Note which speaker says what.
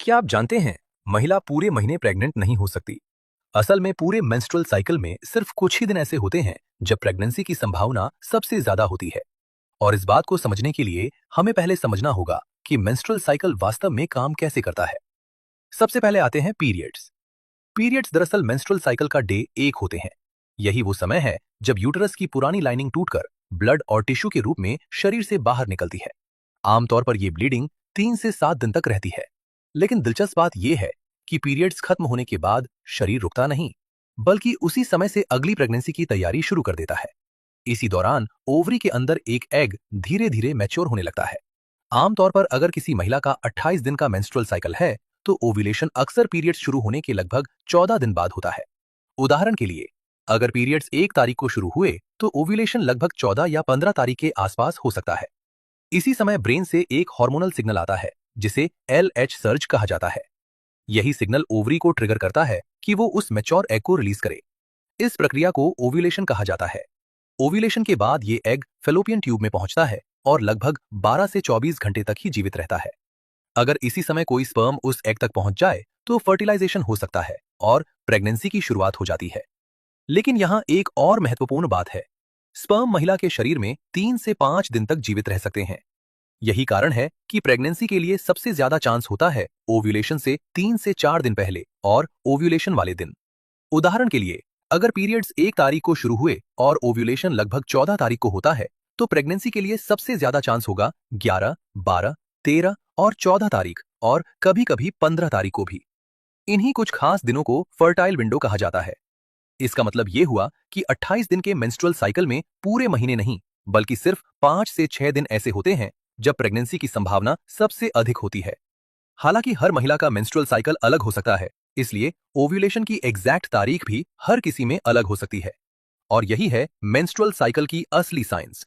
Speaker 1: क्या आप जानते हैं, महिला पूरे महीने प्रेग्नेंट नहीं हो सकती। असल में पूरे मेंस्ट्रुअल साइकिल में सिर्फ कुछ ही दिन ऐसे होते हैं जब प्रेगनेंसी की संभावना सबसे ज्यादा होती है। और इस बात को समझने के लिए हमें पहले समझना होगा कि मेंस्ट्रुअल साइकिल वास्तव में काम कैसे करता है। सबसे पहले आते हैं पीरियड्स। पीरियड्स दरअसल मेंस्ट्रुअल साइकिल का डे 1 होते हैं। यही वो समय है जब यूटरस की पुरानी लाइनिंग टूटकर ब्लड और टिश्यू के रूप में शरीर से बाहर निकलती है। आमतौर पर यह ब्लीडिंग 3 से 7 दिन तक रहती है। लेकिन दिलचस्प बात यह है कि पीरियड्स खत्म होने के बाद शरीर रुकता नहीं, बल्कि उसी समय से अगली प्रेगनेंसी की तैयारी शुरू कर देता है। इसी दौरान ओवरी के अंदर एक एग धीरे धीरे मैच्योर होने लगता है। आमतौर पर अगर किसी महिला का 28 दिन का मेंस्ट्रुअल साइकिल है, तो ओव्यूलेशन अक्सर पीरियड्स शुरू होने के लगभग 14 दिन बाद होता है। उदाहरण के लिए, अगर पीरियड्स 1 तारीख को शुरू हुए, तो ओव्यूलेशन लगभग 14 या 15 तारीख के आसपास हो सकता है। इसी समय ब्रेन से एक हार्मोनल सिग्नल आता है, जिसे LH सर्ज कहा जाता है। यही सिग्नल ओवरी को ट्रिगर करता है कि वो उस मैच्योर एग को रिलीज करे। इस प्रक्रिया को ओव्यूलेशन कहा जाता है। ओव्यूलेशन के बाद ये एग फेलोपियन ट्यूब में पहुंचता है और लगभग 12 से 24 घंटे तक ही जीवित रहता है। अगर इसी समय कोई स्पर्म उस एग तक पहुंच जाए, तो फर्टिलाइजेशन हो सकता है और प्रेगनेंसी की शुरुआत हो जाती है। लेकिन यहाँ एक और महत्वपूर्ण बात है। स्पर्म महिला के शरीर में 3 से 5 दिन तक जीवित रह सकते हैं। यही कारण है कि प्रेगनेंसी के लिए सबसे ज्यादा चांस होता है ओव्यूलेशन से 3 से 4 दिन पहले और ओव्यूलेशन वाले दिन। उदाहरण के लिए, अगर पीरियड्स 1 तारीख को शुरू हुए और ओव्यूलेशन लगभग 14 तारीख को होता है, तो प्रेगनेंसी के लिए सबसे ज्यादा चांस होगा 11, 12, 13 और 14 तारीख, और कभी कभी 15 तारीख को भी। इन्हीं कुछ खास दिनों को फर्टाइल विंडो कहा जाता है। इसका मतलब ये हुआ कि 28 दिन के मेंस्ट्रुअल साइकिल में पूरे महीने नहीं, बल्कि सिर्फ 5 से 6 दिन ऐसे होते हैं जब प्रेगनेंसी की संभावना सबसे अधिक होती है। हालांकि हर महिला का मेंस्ट्रुअल साइकिल अलग हो सकता है, इसलिए ओव्यूलेशन की एग्जैक्ट तारीख भी हर किसी में अलग हो सकती है। और यही है मेंस्ट्रुअल साइकिल की असली साइंस।